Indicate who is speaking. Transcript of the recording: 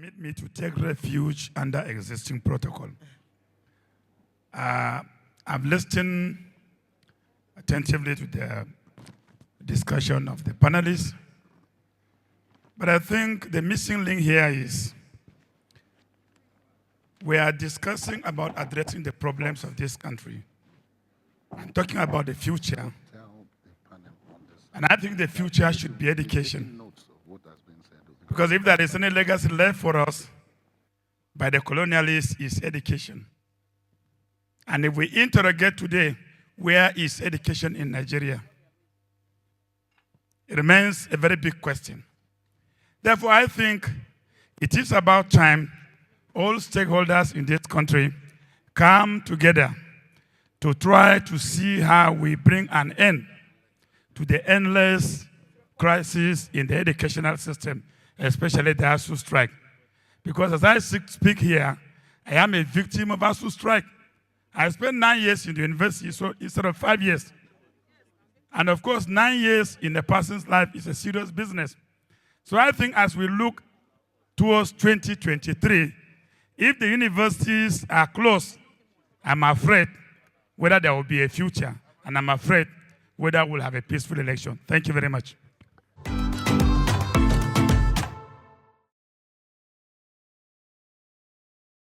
Speaker 1: permit me to take refuge under existing protocol. I've listened attentively to the discussion of the panelists, but I think the missing link here is we are discussing about addressing the problems of this country. I'm talking about the future, and I think the future should be education. Because if there is any legacy left for us by the colonialists, it's education. And if we interrogate today, where is education in Nigeria? It remains a very big question. Therefore, I think it is about time all stakeholders in this country come together to try to see how we bring an end to the endless crisis in the educational system, especially the ASUU strike. Because as I speak here, I am a victim of ASUU strike. I spent 9 years in the university, so instead of 5 years. And of course, 9 years in a person's life is a serious business. So I think as we look towards 2023, if the universities are closed, I'm afraid whether there will be a future, and I'm afraid whether we'll have a peaceful election. Thank you very much.